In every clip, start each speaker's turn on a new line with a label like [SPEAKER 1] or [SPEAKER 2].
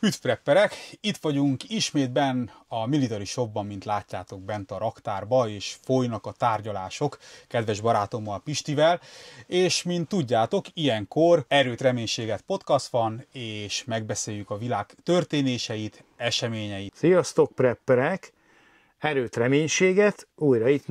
[SPEAKER 1] Üdv prepperek! Itt vagyunk ismét benn a Military Shopban, mint látjátok, bent a raktárba, és folynak a tárgyalások kedves barátommal, Pistivel, és mint tudjátok, ilyenkor Erőt, Reménységet podcast van, és megbeszéljük a világ történéseit, eseményeit.
[SPEAKER 2] Sziasztok prepperek! Erőt, Reménységet, újra itt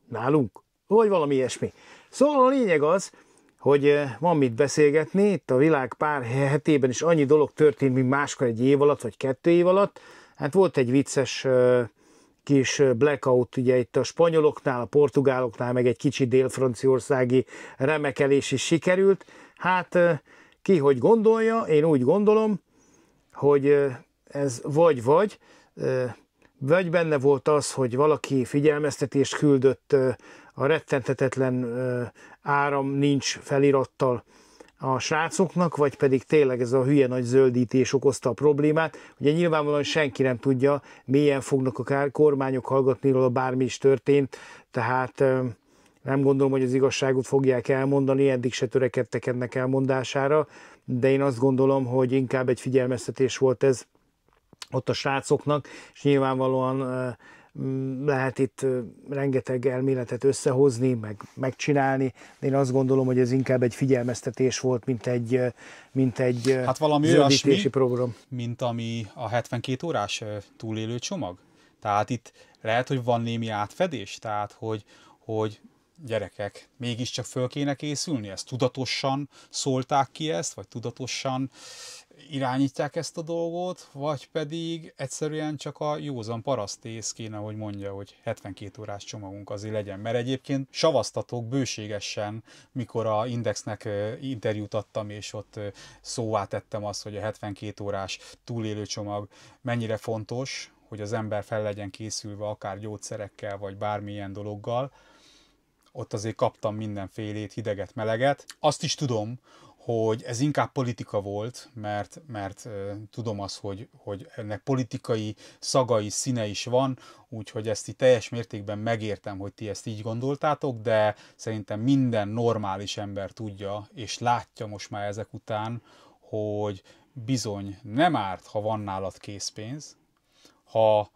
[SPEAKER 2] nálunk, vagy valami ilyesmi. Szóval a lényeg az, hogy van mit beszélgetni, itt a világ pár hetében is annyi dolog történt, mint máskor egy év alatt, vagy 2 év alatt. Hát volt egy vicces kis blackout, ugye itt a spanyoloknál, a portugáloknál, meg egy kicsi dél-franciaországi remekelés is sikerült. Hát ki hogy gondolja, én úgy gondolom, hogy ez vagy benne volt az, hogy valaki figyelmeztetést küldött a rettenthetetlen áram nincs felirattal a srácoknak, vagy pedig tényleg ez a hülye nagy zöldítés okozta a problémát. Ugye nyilvánvalóan senki nem tudja, milyen fognak a kormányok hallgatni róla, bármi is történt, tehát nem gondolom, hogy az igazságot fogják elmondani, eddig se törekedtek ennek elmondására, de én azt gondolom, hogy inkább egy figyelmeztetés volt ez ott a srácoknak, és nyilvánvalóan lehet itt rengeteg elméletet összehozni, meg megcsinálni, de én azt gondolom, hogy ez inkább egy figyelmeztetés volt, mint egy
[SPEAKER 1] Hát valami
[SPEAKER 2] zöldítési
[SPEAKER 1] olyasmi,
[SPEAKER 2] program.
[SPEAKER 1] mint ami a 72 órás túlélő csomag. Tehát itt lehet, hogy van némi átfedés, tehát hogy gyerekek, mégiscsak föl kéne készülni, ezt tudatosan szólták ki ezt, vagy tudatosan irányítják ezt a dolgot, vagy pedig egyszerűen csak a józan parasztész kéne, hogy mondja, hogy 72 órás csomagunk azért legyen. Mert egyébként savaztatok bőségesen, mikor a Indexnek interjút adtam, és ott szóvá tettem azt, hogy a 72 órás túlélő csomag mennyire fontos, hogy az ember fel legyen készülve akár gyógyszerekkel, vagy bármilyen dologgal. Ott azért kaptam mindenfélét, hideget, meleget. Azt is tudom, hogy ez inkább politika volt, mert tudom azt, hogy ennek politikai szagai, színe is van, úgyhogy ezt itt teljes mértékben megértem, hogy ti ezt így gondoltátok, de szerintem minden normális ember tudja, és látja most már ezek után, hogy bizony nem árt, ha van nálad készpénz, ha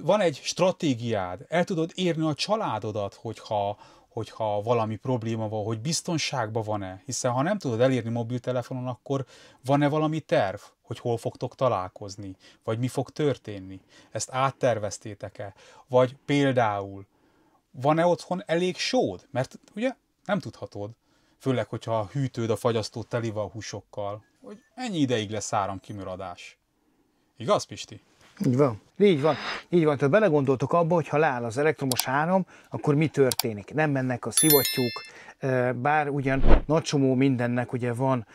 [SPEAKER 1] van egy stratégiád, el tudod érni a családodat, hogyha valami probléma van, hogy biztonságban van-e. Hiszen ha nem tudod elérni mobiltelefonon, akkor van-e valami terv, hogy hol fogtok találkozni, vagy mi fog történni. Ezt átterveztétek-e? Vagy például van-e otthon elég sód? Mert ugye nem tudhatod, főleg, hogyha a hűtőd, a fagyasztó teli van húsokkal, hogy ennyi ideig lesz áramkimaradás. Igaz, Pisti?
[SPEAKER 2] Így van. Így van. Tehát belegondoltok abba, hogy ha leáll az elektromos áram, akkor mi történik? Nem mennek a szivattyúk, bár ugyan nagy csomó mindennek ugye van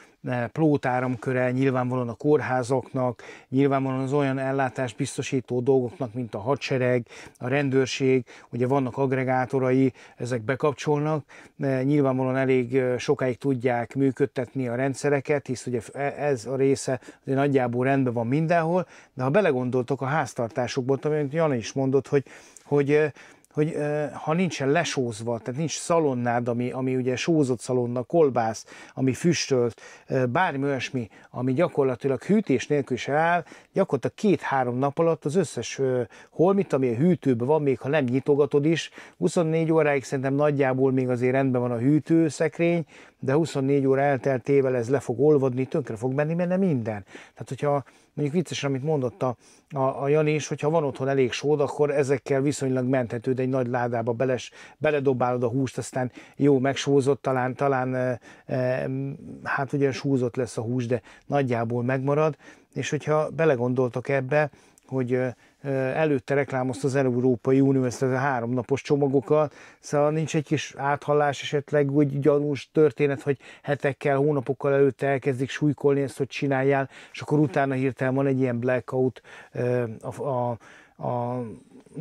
[SPEAKER 2] plótáramköre, nyilvánvalóan a kórházaknak, nyilvánvalóan az olyan ellátást biztosító dolgoknak, mint a hadsereg, a rendőrség, ugye vannak agregátorai, ezek bekapcsolnak, nyilvánvalóan elég sokáig tudják működtetni a rendszereket, hisz ugye ez a része ugye nagyjából rendben van mindenhol, de ha belegondoltok a háztartásokból, amit Jana is mondott, hogy ha nincsen lesózva, tehát nincs szalonnád, ami ugye sózott szalonna, kolbász, ami füstölt, bármi olyasmi, ami gyakorlatilag hűtés nélkül is áll, gyakorlatilag 2-3 nap alatt az összes holmit, ami a hűtőben van, még ha nem nyitogatod is, 24 óráig szerintem nagyjából még azért rendben van a hűtőszekrény, de 24 óra elteltével ez le fog olvadni, tönkre fog menni benne minden. Tehát, hogyha mondjuk viccesen, amit mondott a Jani is, hogyha van otthon elég sód, akkor ezekkel viszonylag menthető, de egy nagy ládába beledobálod a húst, aztán jó megsózott, talán hát ugye súzott lesz a hús, de nagyjából megmarad, és hogyha belegondoltak ebbe, hogy előtte reklámozta az Európai Unió ezt a 3 napos csomagokat, szóval nincs egy kis áthallás, esetleg úgy gyanús történet, hogy hetekkel, hónapokkal előtte elkezdik súlykolni ezt, hogy csináljál, és akkor utána hirtelen van egy ilyen blackout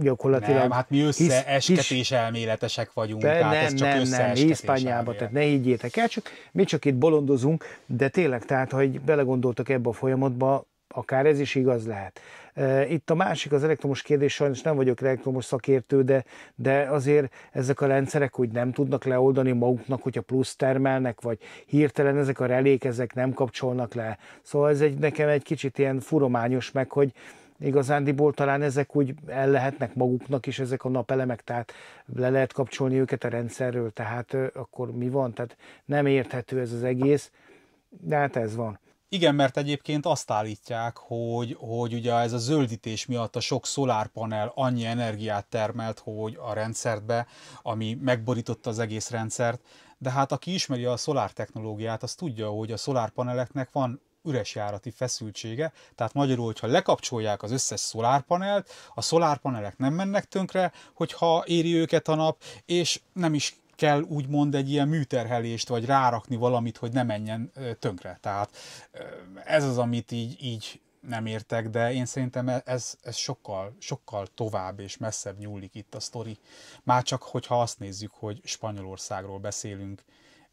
[SPEAKER 2] gyakorlatilag...
[SPEAKER 1] Nem, hát mi összeesketés elméletesek vagyunk.
[SPEAKER 2] Nem, Hiszpániában, tehát ne higgyétek el, mi csak itt bolondozunk, de tényleg, tehát, ha belegondoltak ebbe a folyamatba, akár ez is igaz lehet. Itt a másik, az elektromos kérdés, sajnos nem vagyok elektromos szakértő, de azért ezek a rendszerek úgy nem tudnak leoldani maguknak, hogyha plusz termelnek, vagy hirtelen ezek a relék, ezek nem kapcsolnak le. Szóval ez nekem egy kicsit ilyen furományos, meg hogy igazándiból talán ezek úgy el lehetnek maguknak is, ezek a napelemek, tehát le lehet kapcsolni őket a rendszerről, tehát akkor mi van? Tehát nem érthető ez az egész, de hát ez van.
[SPEAKER 1] Igen, mert egyébként azt állítják, hogy ugye ez a zöldítés miatt a sok szolárpanel annyi energiát termelt, hogy a rendszerbe, ami megborította az egész rendszert, de hát aki ismeri a szolártechnológiát, az tudja, hogy a szolárpaneleknek van üres járati feszültsége, tehát magyarul, hogyha lekapcsolják az összes szolárpanelt, a szolárpanelek nem mennek tönkre, hogyha éri őket a nap, és nem is kell úgymond egy ilyen műterhelést, vagy rárakni valamit, hogy ne menjen tönkre. Tehát ez az, amit így nem értek, de én szerintem ez sokkal tovább és messzebb nyúlik itt a sztori. Már csak, hogyha azt nézzük, hogy Spanyolországról beszélünk,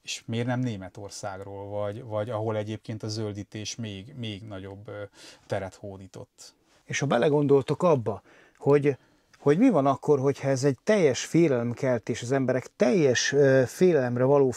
[SPEAKER 1] és miért nem Németországról, vagy ahol egyébként a zöldítés még nagyobb teret hódított.
[SPEAKER 2] És ha belegondoltok abba, hogy mi van akkor, hogyha ez egy teljes félelemkeltés, az emberek teljes félelemre való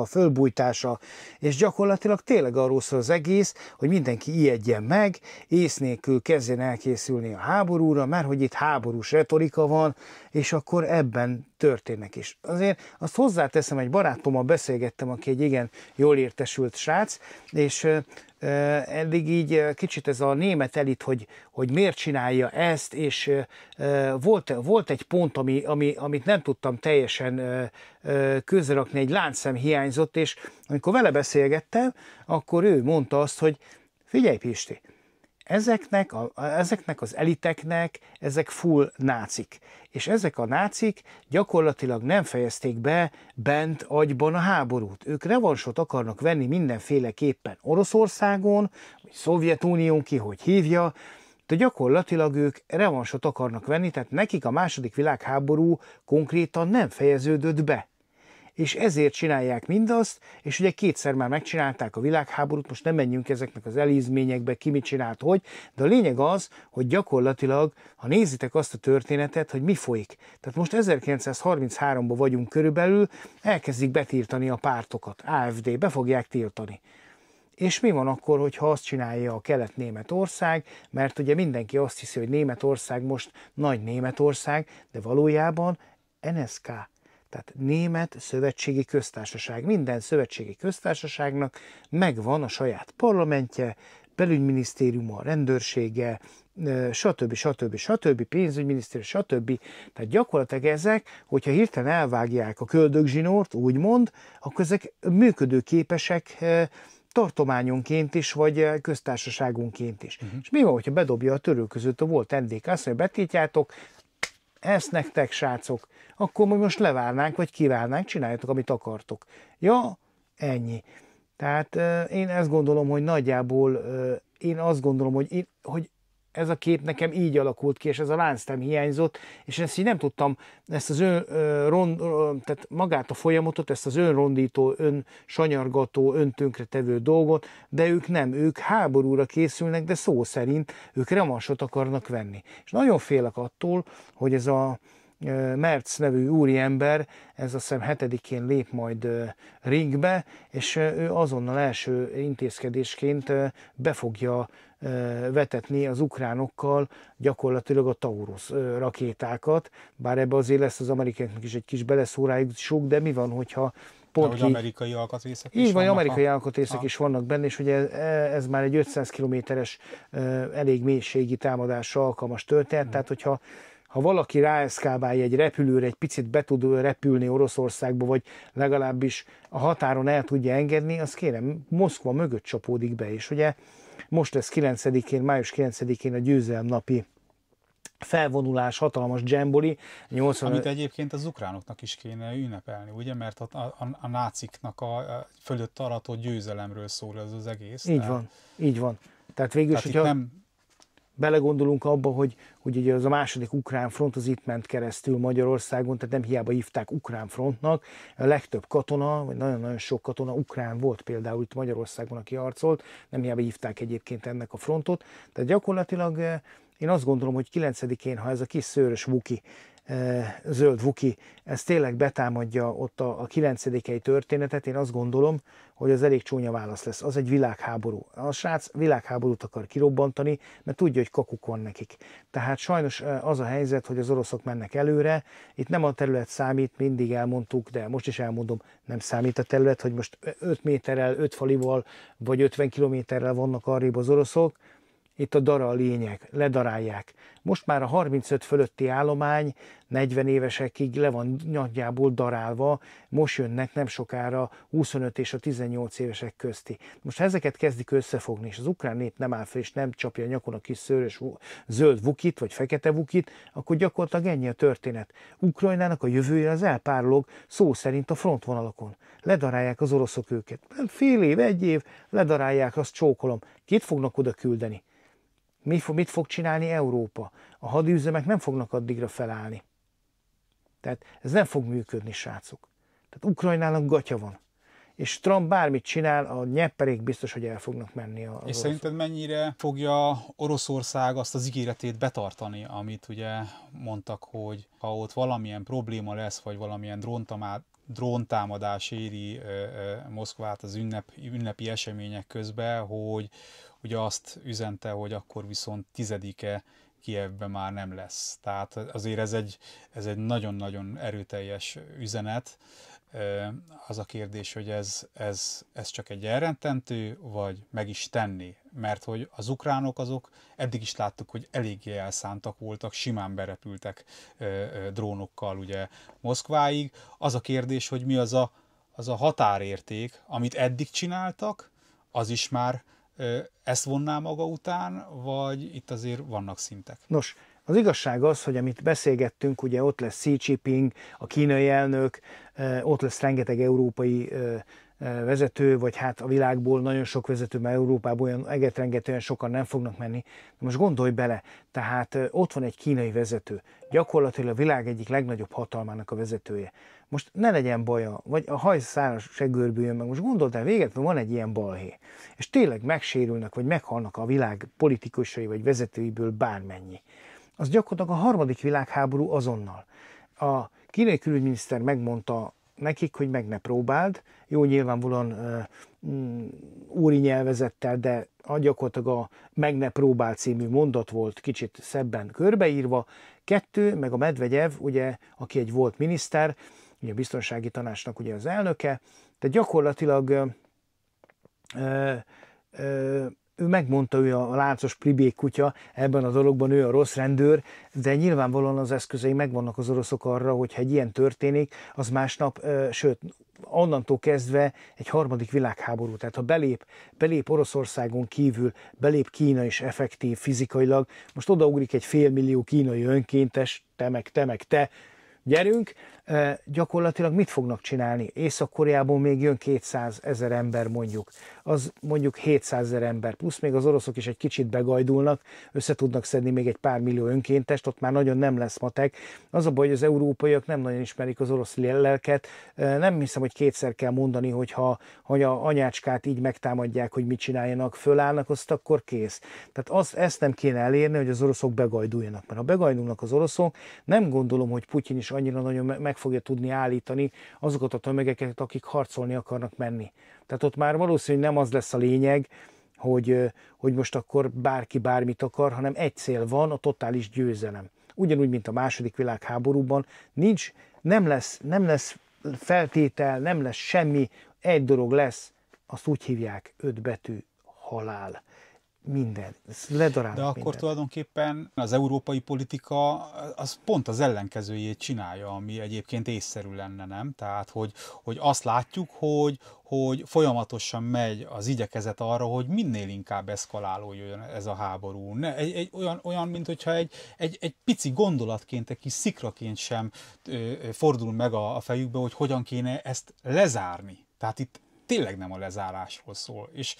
[SPEAKER 2] fölbújtása, és gyakorlatilag tényleg arról szól az egész, hogy mindenki ijedjen meg, ész nélkül kezdjen elkészülni a háborúra, mert hogy itt háborús retorika van, és akkor ebben történnek is. Azért azt hozzáteszem, egy barátommal beszélgettem, aki egy igen jól értesült srác, és eddig így kicsit ez a német elit, hogy miért csinálja ezt, és volt egy pont, amit nem tudtam teljesen közrakni, egy láncszem hiányzott, és amikor vele beszélgettem, akkor ő mondta azt, hogy figyelj Pisti, ezeknek az eliteknek, ezek full nácik. És ezek a nácik gyakorlatilag nem fejezték be bent agyban a háborút. Ők revansot akarnak venni mindenféleképpen Oroszországon, vagy Szovjetunión, ki hogy hívja, de gyakorlatilag ők revansot akarnak venni, tehát nekik a második világháború konkrétan nem fejeződött be. És ezért csinálják mindazt, és ugye kétszer már megcsinálták a világháborút, most nem menjünk ezeknek az elízményekbe, ki mit csinált, hogy, de a lényeg az, hogy gyakorlatilag, ha nézitek azt a történetet, hogy mi folyik. Tehát most 1933-ban vagyunk körülbelül, elkezdik betiltani a pártokat, AfD, be fogják tiltani. És mi van akkor, hogyha azt csinálja a Kelet-Németország, mert ugye mindenki azt hiszi, hogy Németország most nagy Németország, de valójában NSK. Tehát Német Szövetségi Köztársaság. Minden szövetségi köztársaságnak megvan a saját parlamentje, belügyminisztériuma, rendőrsége, stb. Pénzügyminisztérium, stb. Tehát gyakorlatilag ezek, hogyha hirtelen elvágják a köldögzsinort, úgymond, akkor ezek működőképesek tartományonként is, vagy köztársaságunként is. És mi van, hogyha bedobja a törőközött a volt NDK, azt mondja, betiltjátok, ezt nektek, srácok, akkor most levárnánk, vagy kivárnánk, csináljátok, amit akartok. Ja, ennyi. Tehát én ezt gondolom, hogy nagyjából, hogy ez a kép nekem így alakult ki, és ez a láncszem hiányzott, és ezt így nem tudtam, ezt az tehát magát a folyamatot, ezt az önrondító, önsanyargató, öntönkretevő dolgot, de ők nem, ők háborúra készülnek, de szó szerint ők revansot akarnak venni. És nagyon félek attól, hogy ez a Merz nevű úriember, ez azt hiszem 7-én lép majd ringbe, és ő azonnal első intézkedésként be fogja vetetni az ukránokkal gyakorlatilag a Taurus rakétákat, bár ebbe azért lesz az amerikaiaknak is egy kis beleszórájuk, de mi van, hogyha
[SPEAKER 1] pont ki... amerikai alkatrészek is
[SPEAKER 2] így van, amerikai alkatrészek is vannak benne, és ugye ez már egy 500 kilométeres elég mélységi támadásra alkalmas történet, tehát hogyha valaki ráeszkábálja egy repülőre, egy picit be tud repülni Oroszországba, vagy legalábbis a határon el tudja engedni, az kérem, Moszkva mögött csapódik be, és ugye most lesz 9-én, május 9-én a győzelemnapi felvonulás, hatalmas dzsemboli.
[SPEAKER 1] Amit egyébként az ukránoknak is kéne ünnepelni, ugye? Mert a náciknak a fölött aratott győzelemről szól ez az egész.
[SPEAKER 2] Így van. Tehát végül is, hogyha... belegondolunk abba, hogy ugye az a második ukrán front az itt ment keresztül Magyarországon, tehát nem hiába hívták ukrán frontnak, a legtöbb katona, vagy nagyon-nagyon sok katona ukrán volt például itt Magyarországon, aki harcolt, nem hiába hívták egyébként ennek a frontot, tehát gyakorlatilag én azt gondolom, hogy 9-én, ha ez a kis szőrös vuki, zöld vuki, ez tényleg betámadja ott a 9-i történetet, én azt gondolom, hogy az elég csúnya válasz lesz. Az egy világháború. A srác világháborút akar kirobbantani, mert tudja, hogy kakuk van nekik. Tehát sajnos az a helyzet, hogy az oroszok mennek előre. Itt nem a terület számít, mindig elmondtuk, de most is elmondom, nem számít a terület, hogy most 5 méterrel, 5 falival, vagy 50 kilométerrel vannak arrébb az oroszok. Itt a dara a lényeg, ledarálják. Most már a 35 fölötti állomány 40 évesekig le van nagyjából darálva, most jönnek nem sokára 25 és a 18 évesek közti. Most ha ezeket kezdik összefogni, és az ukrán nép nem áll fel, és nem csapja a nyakon a kis szőrös zöld vukit, vagy fekete vukit, akkor gyakorlatilag ennyi a történet. Ukrajnának a jövője az elpárolog szó szerint a frontvonalakon. Ledarálják az oroszok őket. Fél év, egy év, ledarálják, azt csókolom. Kit fognak oda küldeni? Mit fog csinálni Európa? A hadiüzemek nem fognak addigra felállni. Tehát ez nem fog működni, srácok. Tehát Ukrajnának gatya van. És Trump bármit csinál, a nyepperék biztos, hogy el fognak menni. És
[SPEAKER 1] oroszok. Szerinted mennyire fogja Oroszország azt az ígéretét betartani, amit ugye mondtak, hogy ha ott valamilyen probléma lesz, vagy valamilyen dróntámadás éri Moszkvát az ünnepi események közben, hogy ugye azt üzente, hogy akkor viszont 10-e Kijevben már nem lesz. Tehát azért ez egy nagyon-nagyon erőteljes üzenet. Az a kérdés, hogy ez csak egy elrettentő, vagy meg is tenni. Mert hogy az ukránok azok, eddig is láttuk, hogy eléggé elszántak voltak, simán berepültek drónokkal ugye Moszkváig. Az a kérdés, hogy mi az a határérték, amit eddig csináltak, az is már ezt vonná maga után, vagy itt azért vannak szintek?
[SPEAKER 2] Nos, az igazság az, hogy amit beszélgettünk, ugye ott lesz Xi Jinping, a kínai elnök, ott lesz rengeteg európai vezető, vagy hát a világból nagyon sok vezető, mert Európában olyan egetrengetően sokan nem fognak menni. De most gondolj bele, tehát ott van egy kínai vezető, gyakorlatilag a világ egyik legnagyobb hatalmának a vezetője. Most ne legyen baja, vagy a hajszáras se görbüljön meg. Most gondold el, végetlenül van egy ilyen balhé, és tényleg megsérülnek, vagy meghalnak a világ politikusai, vagy vezetőiből bármennyi. Az gyakorlatilag a harmadik világháború azonnal. A kínai külügyminiszter megmondta nekik, hogy meg ne próbáld, jó nyilvánvalóan úri nyelvezettel, de gyakorlatilag a meg ne próbáld című mondat volt kicsit szebben körbeírva. 2, meg a Medvegyev, ugye, aki egy volt miniszter, ugye a biztonsági tanácsnak ugye az elnöke, de gyakorlatilag ő megmondta, ő a láncos plibék kutya, ebben a dologban ő a rossz rendőr, de nyilvánvalóan az eszközei megvannak az oroszok arra, hogy ha egy ilyen történik, az másnap, sőt, onnantól kezdve egy harmadik világháború. Tehát ha belép Oroszországon kívül, belép Kína is effektív fizikailag, most odaugrik egy 500 000 kínai önkéntes, te meg te, gyerünk, gyakorlatilag mit fognak csinálni? Észak-Koreából még jön 200 000 ember mondjuk, az mondjuk 700 000 ember, plusz még az oroszok is egy kicsit begajdulnak, össze tudnak szedni még egy pár millió önkéntest, ott már nagyon nem lesz matek. Az a baj, hogy az európaiak nem nagyon ismerik az orosz lelket, nem hiszem, hogy kétszer kell mondani, hogy ha anyácskát így megtámadják, hogy mit csináljanak, fölállnak, azt akkor kész. Tehát ezt nem kéne elérni, hogy az oroszok begajduljanak, mert ha begajdulnak az oroszok, nem gondolom, hogy Putyin is annyira nagyon meg fogja tudni állítani azokat a tömegeket, akik harcolni akarnak menni. Tehát ott már valószínűleg nem az lesz a lényeg, hogy most akkor bárki bármit akar, hanem egy cél van, a totális győzelem. Ugyanúgy, mint a második világháborúban, nem lesz feltétel, nem lesz semmi, egy dolog lesz, azt úgy hívják, 5 betű, halál. Minden.
[SPEAKER 1] De akkor minden. Tulajdonképpen az európai politika az pont az ellenkezőjét csinálja, ami egyébként észszerű lenne, nem? Tehát, hogy azt látjuk, hogy folyamatosan megy az igyekezet arra, hogy minél inkább eszkalálódjon ez a háború. Olyan, mint hogyha egy pici gondolatként, egy kis szikraként sem fordul meg a fejükbe, hogy hogyan kéne ezt lezárni. Tehát itt tényleg nem a lezárásról szól. És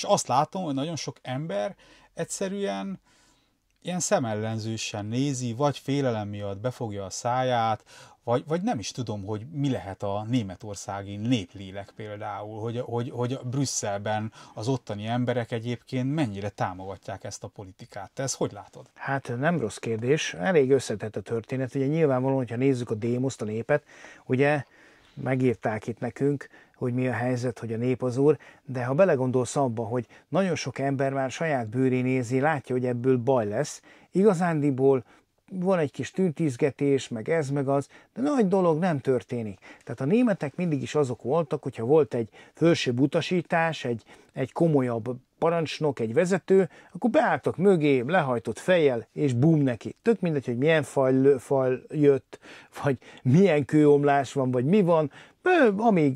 [SPEAKER 1] azt látom, hogy nagyon sok ember egyszerűen ilyen szemellenzősen nézi, vagy félelem miatt befogja a száját, vagy nem is tudom, hogy mi lehet a németországi néplélek például, hogy Brüsszelben az ottani emberek egyébként mennyire támogatják ezt a politikát. Te ezt hogy látod?
[SPEAKER 2] Hát nem rossz kérdés, elég összetett a történet. Ugye nyilvánvalóan, hogyha nézzük a Démoszt, a népet, ugye megírták itt nekünk, hogy mi a helyzet, hogy a nép az úr, de ha belegondolsz abba, hogy nagyon sok ember már saját bőrén érzi, látja, hogy ebből baj lesz, igazándiból van egy kis tűntizgetés, meg ez, meg az, de nagy dolog nem történik. Tehát a németek mindig is azok voltak, hogyha volt egy felsőbb utasítás, egy komolyabb parancsnok, egy vezető, akkor beálltak mögé, lehajtott fejjel, és bum neki. Tök mindegy, hogy milyen fal jött, vagy milyen kőomlás van, vagy mi van,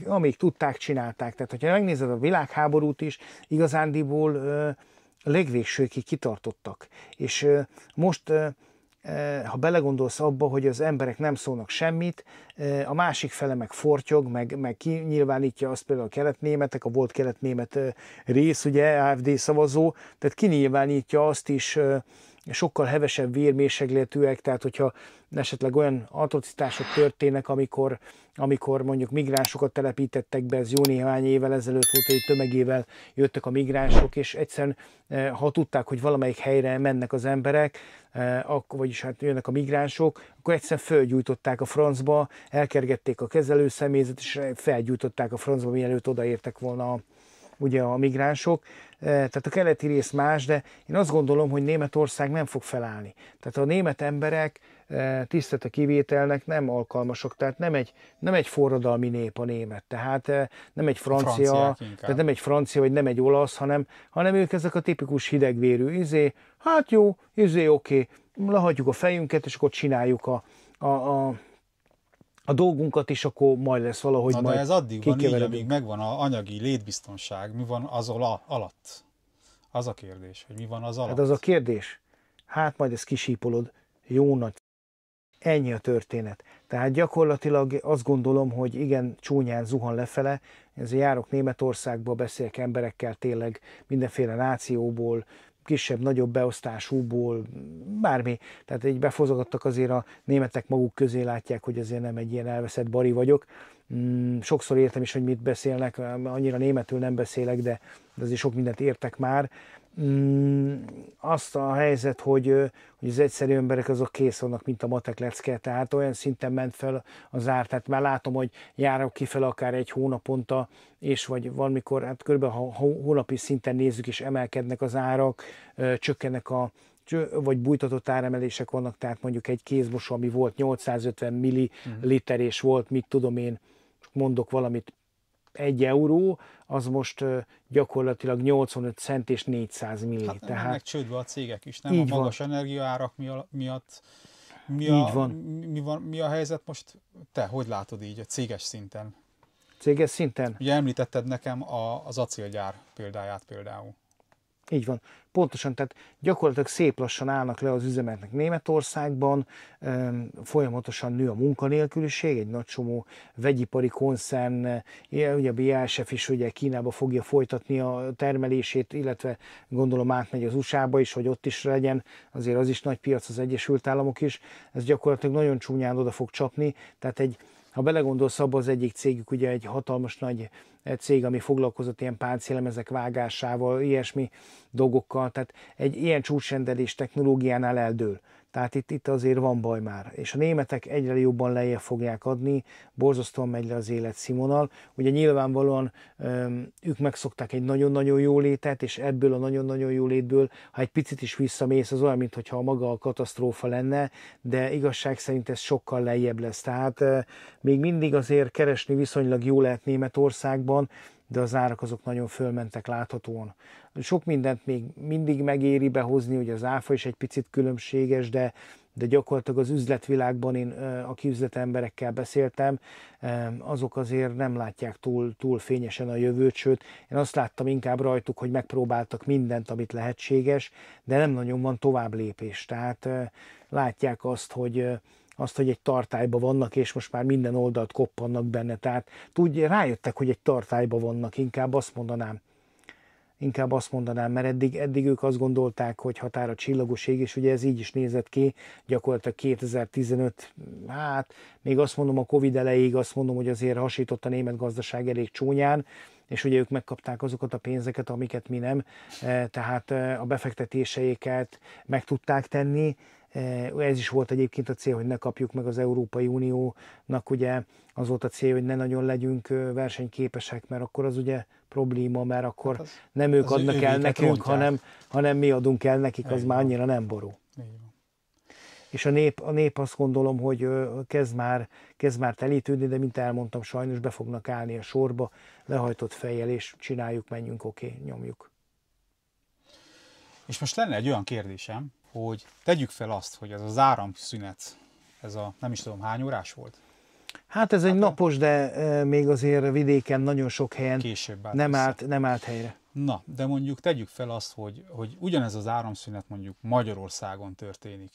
[SPEAKER 2] amíg tudták, csinálták. Tehát, hogyha megnézed a világháborút is, igazándiból legvégsőkig kitartottak. És most ha belegondolsz abba, hogy az emberek nem szólnak semmit, a másik fele meg fortyog, meg kinyilvánítja azt például a keletnémetek, a volt keletnémet rész, ugye, AfD szavazó, tehát kinyilvánítja azt is, sokkal hevesebb vérmérsékletűek, tehát hogyha esetleg olyan atrocitások történnek, amikor mondjuk migránsokat telepítettek be, ez jó néhány évvel ezelőtt volt, hogy tömegével jöttek a migránsok, és egyszerűen, ha tudták, hogy valamelyik helyre mennek az emberek, vagyis hát jönnek a migránsok, akkor egyszerűen fölgyújtották a francba, elkergették a kezelőszemélyzet, és felgyújtották a francba, mielőtt odaértek volna ugye a migránsok. Tehát a keleti rész más, de én azt gondolom, hogy Németország nem fog felállni. Tehát a német emberek tisztelt a kivételnek nem alkalmasok, tehát nem egy forradalmi nép a német, tehát nem egy francia, tehát nem egy francia, vagy nem egy olasz, hanem ők ezek a tipikus hidegvérű hát jó, oké, lehagyjuk a fejünket, és akkor csináljuk a dolgunkat, és akkor majd lesz valahogy
[SPEAKER 1] na,
[SPEAKER 2] majd
[SPEAKER 1] de ez addig van így, amíg megvan az anyagi létbiztonság. Mi van az alatt? Az a kérdés, hogy mi van az alatt.
[SPEAKER 2] Hát az a kérdés. Hát majd ezt kisípolod. Jó nagy. Ennyi a történet. Tehát gyakorlatilag azt gondolom, hogy igen, csúnyán zuhan lefele. Ezért járok Németországba, beszélek emberekkel tényleg mindenféle nációból, kisebb-nagyobb beosztásúból, bármi. Tehát így befozogattak, azért a németek maguk közé látják, hogy azért nem egy ilyen elveszett bari vagyok. Sokszor értem is, hogy mit beszélnek, annyira németül nem beszélek, de azért sok mindent értek már. Azt a helyzet, hogy az egyszerű emberek azok kész vannak, mint a matek lecke, tehát olyan szinten ment fel az ár, tehát már látom, hogy járok kifele akár egy hónaponta, és vagy valamikor, hát körülbelül ha hónapi szinten nézzük, és emelkednek az árak, csökkennek vagy bújtatott áremelések vannak, tehát mondjuk egy kézmosó, ami volt 850 milliliter, és volt, mit tudom én, mondok valamit, 1 euró, az most gyakorlatilag 85 cent és 400 milli.
[SPEAKER 1] Hát nem
[SPEAKER 2] tehát
[SPEAKER 1] mennek csődbe a cégek is, nem? A magas energiaárak miatt. Mi a helyzet most? Te hogy látod így a céges szinten?
[SPEAKER 2] Céges szinten?
[SPEAKER 1] Ugye említetted nekem az acélgyár példáját például.
[SPEAKER 2] Így van. Pontosan, tehát gyakorlatilag szép lassan állnak le az üzemeltek Németországban, folyamatosan nő a munkanélküliség, egy nagy csomó vegyipari koncern, ugye a BASF is ugye Kínába fogja folytatni a termelését, illetve gondolom átmegy az USA-ba is, hogy ott is legyen, azért az is nagy piac, az Egyesült Államok is, ez gyakorlatilag nagyon csúnyán oda fog csapni, tehát ha belegondolsz abba, az egyik cégük ugye egy hatalmas nagy cég, ami foglalkozott ilyen páncélemezek vágásával, ilyesmi dolgokkal, tehát egy ilyen csúcsrendelés technológiánál eldől. Tehát itt azért van baj már. És a németek egyre jobban lejjebb fogják adni, borzasztóan megy le az életszínvonal. Ugye nyilvánvalóan ők megszokták egy nagyon-nagyon jó létet, és ebből a nagyon-nagyon jó létből, ha egy picit is visszamész, az olyan, mintha maga a katasztrófa lenne, de igazság szerint ez sokkal lejjebb lesz. Tehát még mindig azért keresni viszonylag jó lehet Németországban, de az árak azok nagyon fölmentek láthatóan. Sok mindent még mindig megéri behozni, hogy az áfa is egy picit különbséges, de gyakorlatilag az üzletvilágban én, aki üzletemberekkel beszéltem, azok azért nem látják túl fényesen a jövőt, sőt, én azt láttam inkább rajtuk, hogy megpróbáltak mindent, amit lehetséges, de nem nagyon van tovább lépés. Tehát látják azt, hogy egy tartályban vannak, és most már minden oldalt koppannak benne. Tehát rájöttek, hogy egy tartályban vannak, inkább azt mondanám. inkább azt mondanám, mert eddig ők azt gondolták, hogy határa csillagos ég, és ugye ez így is nézett ki, gyakorlatilag 2015, hát még azt mondom a Covid elejéig, azt mondom, hogy azért hasított a német gazdaság elég csúnyán, és ugye ők megkapták azokat a pénzeket, amiket mi nem, tehát a befektetéseiket meg tudták tenni. Ez is volt egyébként a cél, hogy ne kapjuk meg az Európai Uniónak, ugye az volt a cél, hogy ne nagyon legyünk versenyképesek, mert akkor az ugye probléma, mert akkor hát nem ők adnak el nekünk, hanem mi adunk el nekik, az már annyira nem ború. És a nép azt gondolom, hogy kezd már telítődni, de mint elmondtam, sajnos be fognak állni a sorba, lehajtott fejjel, és csináljuk, menjünk, oké, nyomjuk.
[SPEAKER 1] És most lenne egy olyan kérdésem, hogy tegyük fel azt, hogy ez az áramszünet, ez a nem is tudom hány órás volt?
[SPEAKER 2] Hát ez egy napos, de még azért vidéken nagyon sok helyen nem állt helyre.
[SPEAKER 1] Na, de mondjuk tegyük fel azt, hogy ugyanez az áramszünet mondjuk Magyarországon történik,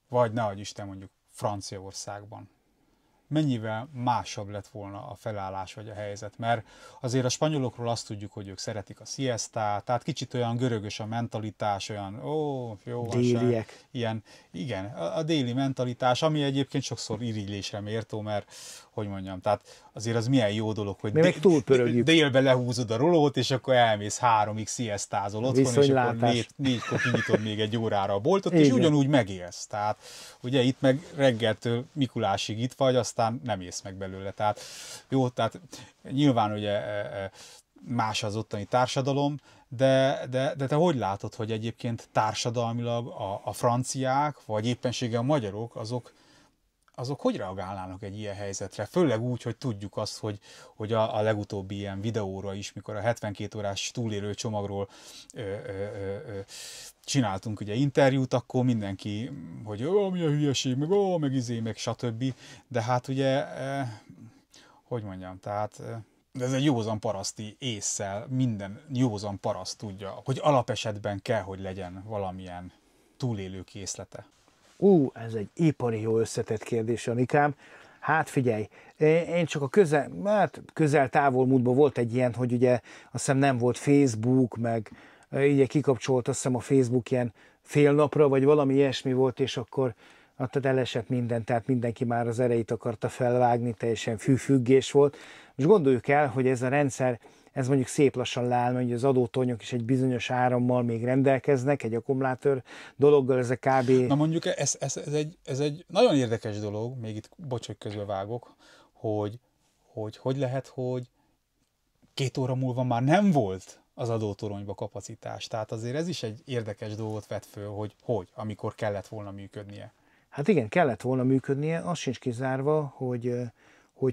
[SPEAKER 1] vagy nehogy Isten mondjuk Franciaországban. Mennyivel másabb lett volna a felállás vagy a helyzet, mert azért a spanyolokról azt tudjuk, hogy ők szeretik a siestát, tehát kicsit olyan görögös a mentalitás, olyan jó,
[SPEAKER 2] déliek.
[SPEAKER 1] Ilyen, igen, a déli mentalitás, ami egyébként sokszor irigylésre méltó, mert hogy mondjam, tehát azért az milyen jó dolog, hogy délbe lehúzod a rolót, és akkor elmész 3-ig siestázol otthon, és akkor 4-kor kinyitod még egy órára a boltot, igen. És ugyanúgy megélsz. Tehát ugye itt meg reggeltől Mikulásig itt vagy, aztán nem ész meg belőle. Tehát jó, tehát nyilván ugye más az ottani társadalom, de te hogy látod, hogy egyébként társadalmilag a franciák, vagy éppenséggel a magyarok, azok hogy reagálnának egy ilyen helyzetre? Főleg úgy, hogy tudjuk azt, hogy a legutóbbi ilyen videóra is, mikor a 72 órás túlélő csomagról csináltunk ugye interjút, akkor mindenki, hogy mi a hülyeség, meg stb. De hát ugye, hogy mondjam, tehát ez egy józan paraszti ésszel, minden józan paraszt tudja, hogy alapesetben kell, hogy legyen valamilyen túlélő készlete.
[SPEAKER 2] Ez egy ipari jó összetett kérdés, Janikám. Hát figyelj, én csak a közel-távol múltban volt egy ilyen, hogy ugye azt hiszem nem volt Facebook, meg így kikapcsolt azt hiszem a Facebook ilyen fél napra, vagy valami ilyesmi volt, és akkor elesett minden, tehát mindenki már az erejét akarta felvágni, teljesen függés volt. Most gondoljuk el, hogy ez a rendszer, ez mondjuk szép lassan leáll, hogy az adótornyok is egy bizonyos árammal még rendelkeznek, egy akkumulátor dologgal, ez a kb.
[SPEAKER 1] Na mondjuk ez egy nagyon érdekes dolog, még itt bocsánat, közbevágok, hogy lehet, hogy 2 óra múlva már nem volt az adótoronyba kapacitás. Tehát azért ez is egy érdekes dolgot vet föl, amikor kellett volna működnie.
[SPEAKER 2] Hát igen, kellett volna működnie, az sincs kizárva, hogy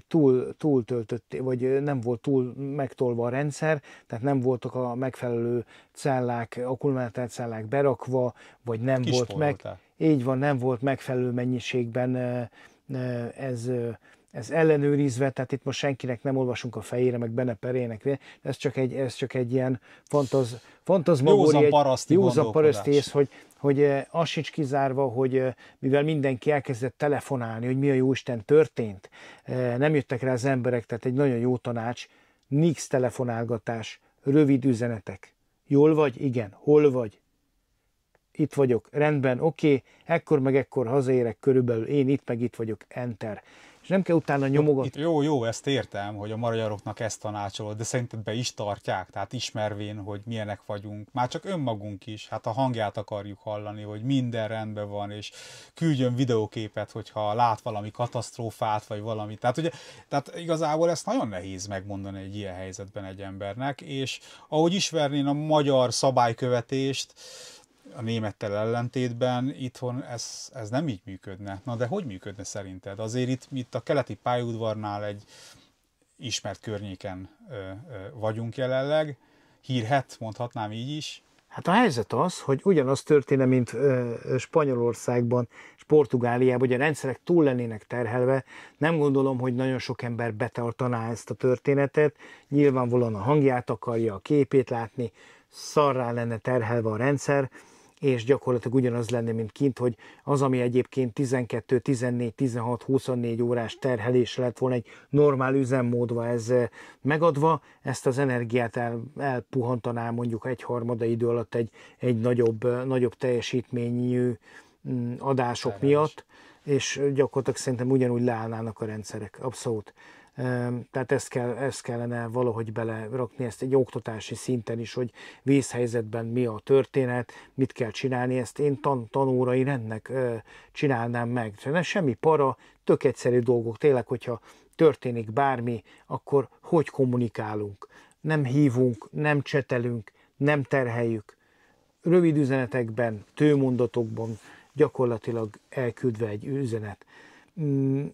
[SPEAKER 2] túl töltött, vagy nem volt túl megtolva a rendszer, tehát nem voltak a megfelelő cellák, akkumulátorcellák berakva, vagy nem volt így van, nem volt megfelelő mennyiségben ez ellenőrizve, tehát itt most senkinek nem olvasunk a fejére, meg benne perének, ez csak egy ilyen fantazmagória, józan paraszti ész, hogy az sincs kizárva, hogy mivel mindenki elkezdett telefonálni, hogy mi a jóisten történt, nem jöttek rá az emberek, tehát egy nagyon jó tanács, nix telefonálgatás, rövid üzenetek. Jól vagy? Igen. Hol vagy? Itt vagyok. Rendben, oké. Ekkor meg ekkor hazaérek körülbelül. Én itt meg itt vagyok. Enter. És nem kell utána nyomogatni.
[SPEAKER 1] Jó, ezt értem, hogy a magyaroknak ezt tanácsolod, de szerinted be is tartják, tehát ismervén, hogy milyenek vagyunk, már csak önmagunk is, hát a hangját akarjuk hallani, hogy minden rendben van, és küldjön videóképet, hogyha lát valami katasztrófát, vagy valami. Tehát igazából ezt nagyon nehéz megmondani egy ilyen helyzetben egy embernek, és ahogy ismernén a magyar szabálykövetést, a némettel ellentétben itthon ez nem így működne. Na de hogy működne szerinted? Azért itt a keleti pályaudvarnál egy ismert környéken vagyunk jelenleg, hírhedt, mondhatnám így is.
[SPEAKER 2] Hát a helyzet az, hogy ugyanaz történne, mint Spanyolországban és Portugáliában, hogy a rendszerek túl lennének terhelve. Nem gondolom, hogy nagyon sok ember betartaná ezt a történetet. Nyilvánvalóan a hangját akarja, a képét látni, szarrá lenne terhelve a rendszer, és gyakorlatilag ugyanaz lenne, mint kint, hogy az, ami egyébként 12, 14, 16, 24 órás terhelésre lett volna egy normál üzemmódva ez megadva, ezt az energiát elpuhantaná mondjuk egyharmada idő alatt egy nagyobb teljesítményű adások miatt, és gyakorlatilag szerintem ugyanúgy leállnának a rendszerek, abszolút. Tehát ezt kellene valahogy belerakni, ezt egy oktatási szinten is, hogy vészhelyzetben mi a történet, mit kell csinálni, ezt én tanórai rendnek csinálnám meg. Semmi para, tök egyszerű dolgok, tényleg, hogyha történik bármi, akkor hogy kommunikálunk. Nem hívunk, nem csetelünk, nem terheljük. Rövid üzenetekben, tőmondatokban gyakorlatilag elküldve egy üzenet.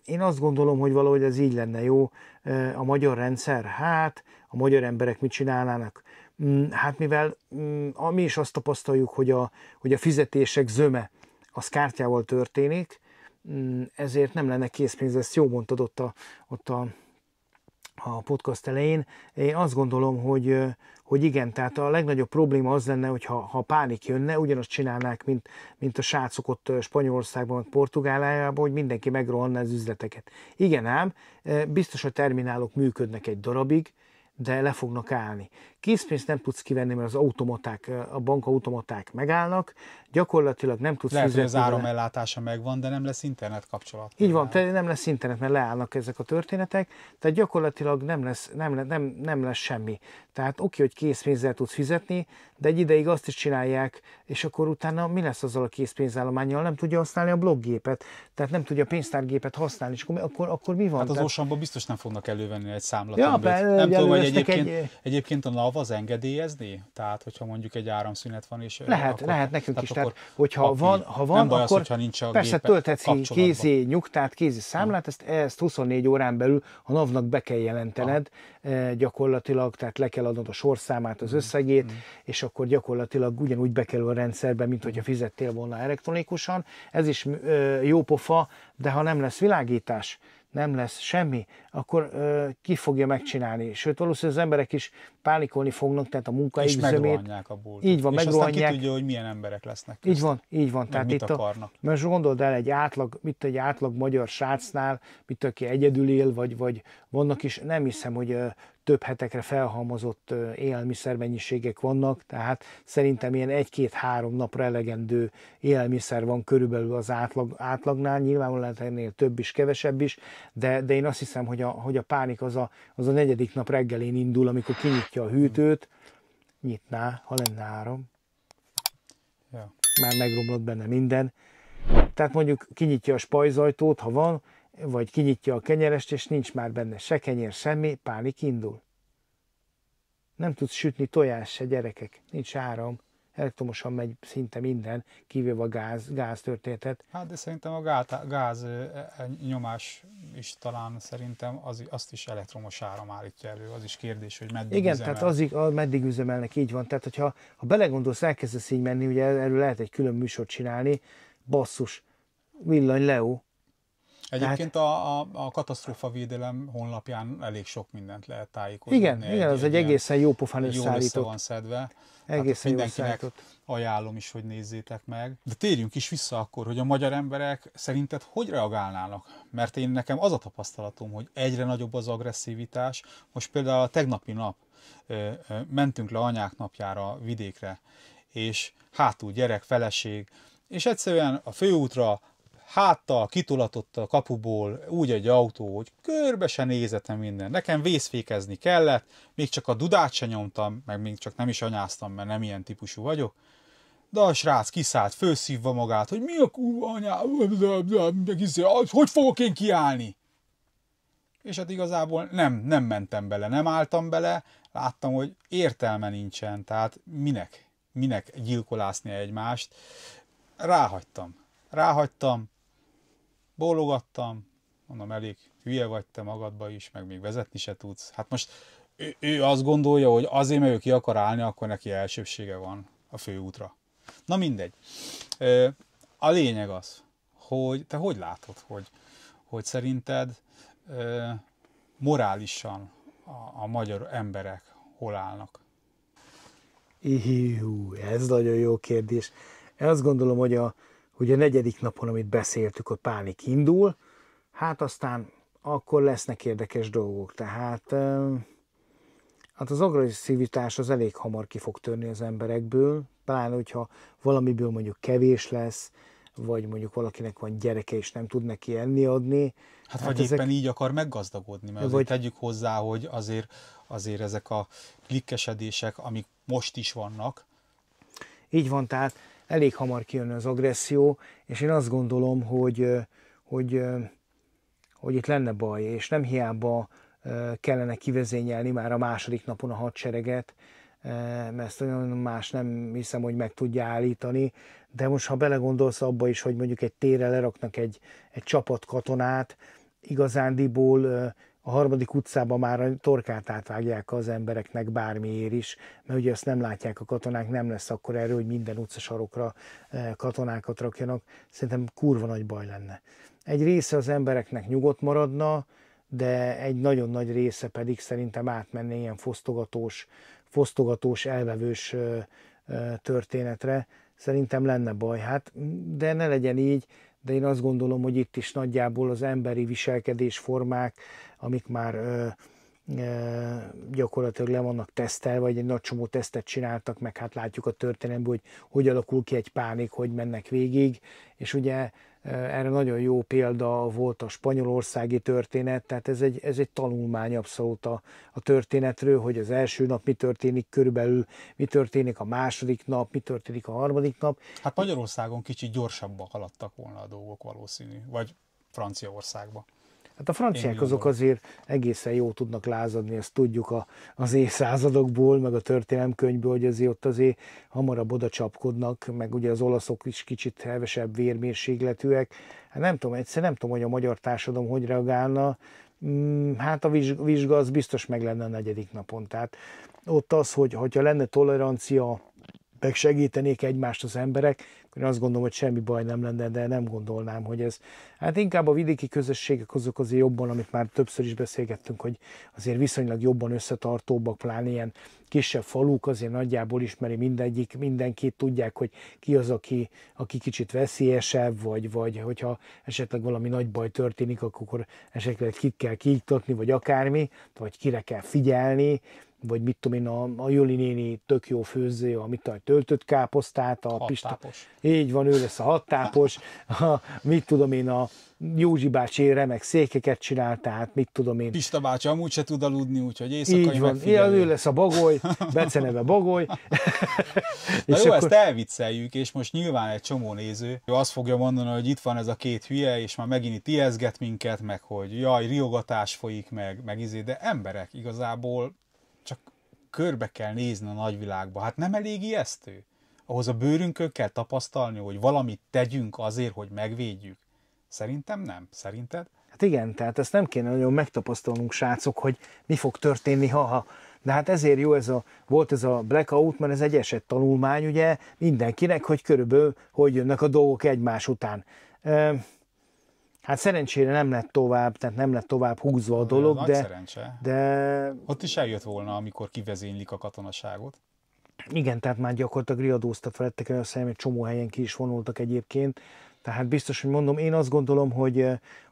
[SPEAKER 2] Én azt gondolom, hogy valahogy ez így lenne jó. A magyar rendszer, hát a magyar emberek mit csinálnának? Hát mivel mi is azt tapasztaljuk, hogy a fizetések zöme az kártyával történik, ezért nem lenne készpénz, ezt jó mondtad ott a podcast elején. Én azt gondolom, hogy igen, tehát a legnagyobb probléma az lenne, hogy ha pánik jönne, ugyanazt csinálnák, mint a srácok ott Spanyolországban, Portugáliában, hogy mindenki megrohanná az üzleteket. Igen ám, biztos a terminálok működnek egy darabig, de le fognak állni. Készpénzt nem tudsz kivenni, mert az automaták, a bankautomaták megállnak, gyakorlatilag nem tudsz
[SPEAKER 1] fizetni. Lehet, hogy az áramellátása megvan, de nem lesz internet kapcsolat.
[SPEAKER 2] Így van, nem lesz internet, mert leállnak ezek a történetek, tehát gyakorlatilag nem lesz semmi. Tehát oké, hogy készpénzzel tudsz fizetni, de egy ideig azt is csinálják, és akkor utána mi lesz azzal a készpénzállománnyal? Nem tudja használni a blokkgépet, tehát nem tudja a pénztárgépet használni, és akkor mi van?
[SPEAKER 1] Hát az
[SPEAKER 2] tehát...
[SPEAKER 1] Oceanban biztos nem fognak elővenni egy számlatömböt. Nem tudom, hogy egyébként a NAV az engedélyezni? Tehát, hogyha mondjuk egy áramszünet van, és...
[SPEAKER 2] Lehet nekünk is. Tehát, hogyha van,
[SPEAKER 1] baj
[SPEAKER 2] akkor
[SPEAKER 1] az, nincs a
[SPEAKER 2] persze tölthetsz kézi nyugtát, kézi számlát, ezt 24 órán belül a NAV-nak be kell jelentened gyakorlatilag, tehát le kell adnod a sorszámát, az összegét, és akkor gyakorlatilag ugyanúgy bekerül a rendszerbe, mint hogyha fizettél volna elektronikusan. Ez is jó pofa, de ha nem lesz világítás, nem lesz semmi, akkor ki fogja megcsinálni. Sőt, valószínűleg az emberek is pánikolni fognak, tehát a munkaik zömét.
[SPEAKER 1] És megrohanják a boltot.
[SPEAKER 2] Így van,
[SPEAKER 1] és
[SPEAKER 2] megrohanják.
[SPEAKER 1] Aztán ki tudja, hogy milyen emberek lesznek köztük.
[SPEAKER 2] Így van. Tehát
[SPEAKER 1] mit akarnak.
[SPEAKER 2] Mert gondold el, egy átlag magyar srácnál, aki egyedül él, vagy vannak is, nem hiszem, hogy több hetekre felhalmozott élelmiszermennyiségek vannak, tehát szerintem ilyen 1-2-3 napra elegendő élelmiszer van körülbelül az átlagnál, nyilvánvalóan lehet ennél több is, kevesebb is, de én azt hiszem, hogy a pánik az a 4. nap reggelén indul, amikor kinyitja a hűtőt, nyitná, ha lenne áram.
[SPEAKER 1] Ja.
[SPEAKER 2] Már megromlott benne minden. Tehát mondjuk kinyitja a spajzajtót, ha van, vagy kinyitja a kenyerest, és nincs már benne se kenyér, semmi, pánik indul. Nem tudsz sütni tojás se, gyerekek, nincs áram, elektromosan megy szinte minden, kivéve a gáz történetet.
[SPEAKER 1] Hát de szerintem a gáz nyomás is talán szerintem azt is elektromos áram állítja elő, az is kérdés, hogy meddig üzemel.
[SPEAKER 2] Tehát meddig üzemelnek, így van. Tehát, hogyha belegondolsz, elkezdesz így menni, ugye erről lehet egy külön műsort csinálni, basszus, villany Leo.
[SPEAKER 1] Egyébként a katasztrófavédelem honlapján elég sok mindent lehet tájékozni.
[SPEAKER 2] Igen, az egy egészen jó pofán összeállított.
[SPEAKER 1] Jó össze van szedve.
[SPEAKER 2] Egészen
[SPEAKER 1] mindenkinek ajánlom is, hogy nézzétek meg. De térjünk is vissza akkor, hogy a magyar emberek szerinted hogy reagálnának? Mert nekem az a tapasztalatom, hogy egyre nagyobb az agresszivitás. Most például a tegnapi nap mentünk le anyák napjára vidékre, és hátul gyerek, feleség, és egyszerűen a főútra háttal kitolatott a kapuból úgy egy autó, hogy körbe se nézetem minden. Nekem vészfékezni kellett, még csak a dudát se nyomtam, meg még csak nem is anyáztam, mert nem ilyen típusú vagyok. De a srác kiszállt, fölszívva magát, hogy mi a kurva anyá, hogy fogok én kiállni? És hát igazából nem mentem bele, nem álltam bele, láttam, hogy értelme nincsen, tehát minek gyilkolászni egymást. Ráhagytam, bólogattam, mondom, elég hülye vagy te magadba is, meg még vezetni se tudsz. Hát most ő azt gondolja, hogy azért, mert ő ki akar állni, akkor neki elsőbsége van a főútra. Na mindegy. A lényeg az, hogy te hogy látod, hogy szerinted morálisan a magyar emberek hol állnak?
[SPEAKER 2] Ez nagyon jó kérdés. Én azt gondolom, hogy a negyedik napon, amit beszéltük, ott pánik indul, hát aztán akkor lesznek érdekes dolgok. Tehát hát az agresszivitás az elég hamar ki fog törni az emberekből, pláne, hogyha valamiből mondjuk kevés lesz, vagy mondjuk valakinek van gyereke, és nem tud neki enni adni.
[SPEAKER 1] Hát vagy éppen így akar meggazdagodni, mert azért tegyük hozzá, hogy azért ezek a klikkesedések, amik most is vannak.
[SPEAKER 2] Így van, tehát elég hamar kijön az agresszió, és én azt gondolom, hogy itt lenne baj, és nem hiába kellene kivezényelni már a második napon a hadsereget, mert ezt olyan más nem hiszem, hogy meg tudja állítani, de most ha belegondolsz abba is, hogy mondjuk egy térre leraknak egy csapat katonát, igazándiból a harmadik utcában már a torkát átvágják az embereknek bármiért is, mert ugye ezt nem látják a katonák, nem lesz akkor erről, hogy minden utcasarokra katonákat rakjanak. Szerintem kurva nagy baj lenne. Egy része az embereknek nyugodt maradna, de egy nagyon nagy része pedig szerintem átmenne ilyen fosztogatós, elvevős történetre. Szerintem lenne baj, hát, de ne legyen így, de én azt gondolom, hogy itt is nagyjából az emberi viselkedésformák, amik már gyakorlatilag le vannak tesztelve, vagy egy nagy csomó tesztet csináltak, meg hát látjuk a történelemből, hogy alakul ki egy pánik, hogy mennek végig, és ugye erre nagyon jó példa volt a spanyolországi történet, tehát ez egy tanulmány abszolút a történetről, hogy az első nap mi történik, körülbelül mi történik a második nap, mi történik a harmadik nap.
[SPEAKER 1] Hát Magyarországon kicsit gyorsabban haladtak volna a dolgok valószínű, vagy Franciaországban.
[SPEAKER 2] Hát a franciák azok azért egészen jó tudnak lázadni, ezt tudjuk az évszázadokból, meg a történelemkönyvből, hogy azért ott azért hamarabb oda csapkodnak, meg ugye az olaszok is kicsit hevesebb vérmérsékletűek. Hát nem tudom, nem tudom, hogy a magyar társadalom hogy reagálna. Hát a vizsga az biztos meg lenne a negyedik napon. Tehát ott az, hogyha lenne tolerancia, meg segítenék egymást az emberek, akkor én azt gondolom, hogy semmi baj nem lenne, de nem gondolnám, hogy ez... Hát inkább a vidéki közösségek azok azért jobban, amit már többször is beszélgettünk, hogy azért viszonylag jobban összetartóbbak, pláne ilyen kisebb faluk, azért nagyjából ismeri mindenkit, tudják, hogy ki az, aki kicsit veszélyesebb, vagy hogyha esetleg valami nagy baj történik, akkor esetleg kit kell kiiktatni, vagy akármi, vagy kire kell figyelni, vagy mit tudom én, a Joli néni tök jó főző, a töltött káposztát, a Pista. Így van, ő lesz a hattápos, mit tudom én, a Józsi bácsi remek székeket csinál, tehát mit tudom én.
[SPEAKER 1] Pista bácsi amúgy se tud aludni, úgyhogy éjszakai
[SPEAKER 2] megfigyelő. Ő lesz a Bagoly, beceneve Bagoly.
[SPEAKER 1] Na jó, ezt elvicceljük, és most nyilván egy csomó néző azt fogja mondani, hogy itt van ez a két hülye, és már megint itt ijeszget minket, meg hogy jaj, riogatás folyik, meg izé, de emberek igazából csak körbe kell nézni a nagyvilágba. Hát nem elég ijesztő? Ahhoz a bőrünkön kell tapasztalni, hogy valamit tegyünk azért, hogy megvédjük. Szerintem nem. Szerinted?
[SPEAKER 2] Hát igen, tehát ezt nem kéne nagyon megtapasztalnunk, srácok, hogy mi fog történni, ha. De hát ezért jó volt ez a blackout, mert ez egy esettanulmány, ugye, mindenkinek, hogy körülbelül hogy jönnek a dolgok egymás után. Hát szerencsére nem lett tovább húzva a dolog, de...
[SPEAKER 1] Ott is eljött volna, amikor kivezénylik a katonaságot.
[SPEAKER 2] Igen, tehát már gyakorlatilag riadóztatva lettek el, egy csomó helyen ki is vonultak egyébként. Tehát biztos, hogy mondom, én azt gondolom,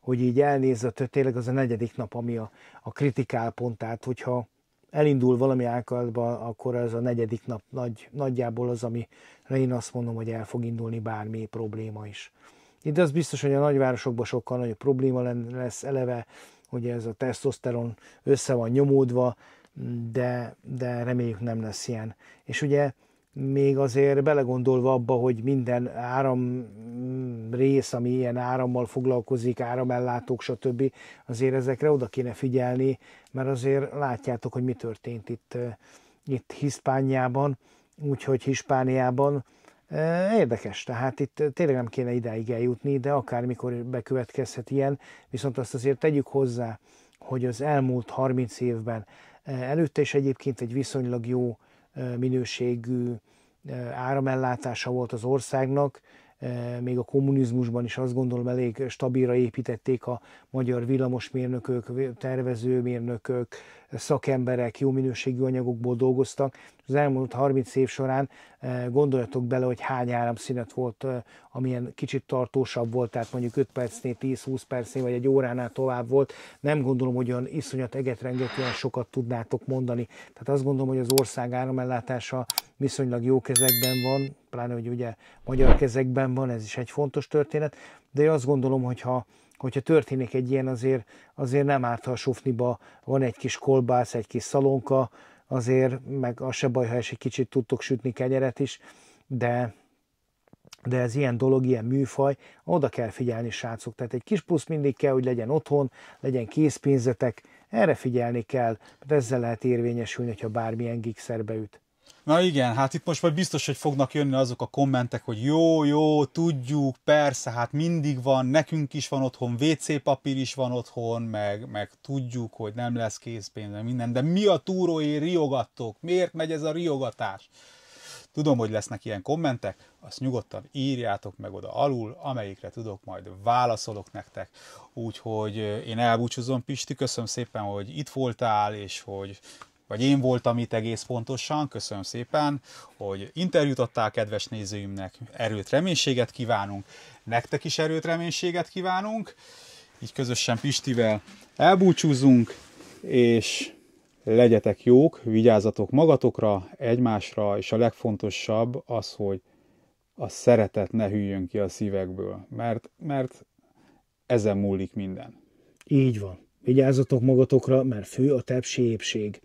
[SPEAKER 2] hogy így elnézve, tényleg az a negyedik nap, ami a kritikálpont, tehát hogyha elindul valami álkalatba, akkor ez a negyedik nap nagyjából az, amire én azt mondom, hogy el fog indulni bármi probléma is. Itt az biztos, hogy a nagyvárosokban sokkal nagyobb probléma lesz eleve, ugye ez a tesztoszteron össze van nyomódva, de reméljük nem lesz ilyen. És ugye még azért belegondolva abba, hogy minden áramrész, ami ilyen árammal foglalkozik, áramellátók, stb., azért ezekre oda kéne figyelni, mert azért látjátok, hogy mi történt itt Hispániában, úgyhogy Hispániában. Érdekes, tehát itt tényleg nem kéne idáig eljutni, de akármikor bekövetkezhet ilyen, viszont azt azért tegyük hozzá, hogy az elmúlt 30 évben előtte is egyébként egy viszonylag jó minőségű áramellátása volt az országnak, még a kommunizmusban is azt gondolom elég stabilra építették a magyar villamosmérnökök, tervezőmérnökök, szakemberek jó minőségű anyagokból dolgoztak. Az elmúlt 30 év során gondoljatok bele, hogy hány áramszünet volt, amilyen kicsit tartósabb volt, tehát mondjuk 5 percnél, 10-20 percnél, vagy egy óránál tovább volt. Nem gondolom, hogy olyan iszonyat egetrengetően sokat tudnátok mondani. Tehát azt gondolom, hogy az ország áramellátása viszonylag jó kezekben van, pláne, hogy ugye magyar kezekben van, ez is egy fontos történet, de én azt gondolom, hogyha történik egy ilyen, azért nem árt, ha a sufniba van egy kis kolbász, egy kis szalonka, azért, meg az se baj, ha egy kicsit tudtok sütni kenyeret is, de ez ilyen dolog, ilyen műfaj, oda kell figyelni, srácok. Tehát egy kis plusz mindig kell, hogy legyen otthon, legyen készpénzetek, erre figyelni kell, mert ezzel lehet érvényesülni, hogyha bármilyen gigszerbe üt.
[SPEAKER 1] Na igen, hát itt most majd biztos, hogy fognak jönni azok a kommentek, hogy jó, tudjuk, persze, hát mindig van, nekünk is van otthon, WC papír is van otthon, meg tudjuk, hogy nem lesz készpénz, meg minden, de mi a túróért riogattok? Miért megy ez a riogatás? Tudom, hogy lesznek ilyen kommentek, azt nyugodtan írjátok meg oda alul, amelyikre tudok, majd válaszolok nektek. Úgyhogy én elbúcsúzom, Pisti, köszönöm szépen, hogy itt voltál, és vagy én voltam itt egész pontosan, köszönöm szépen, hogy interjút adtál kedves nézőimnek, erőt, reménységet kívánunk, nektek is erőt, reménységet kívánunk, így közösen Pistivel elbúcsúzunk, és legyetek jók, vigyázzatok magatokra, egymásra, és a legfontosabb az, hogy a szeretet ne hűljön ki a szívekből, mert ezen múlik minden.
[SPEAKER 2] Így van. Vigyázzatok magatokra, mert fő a tepsi épség.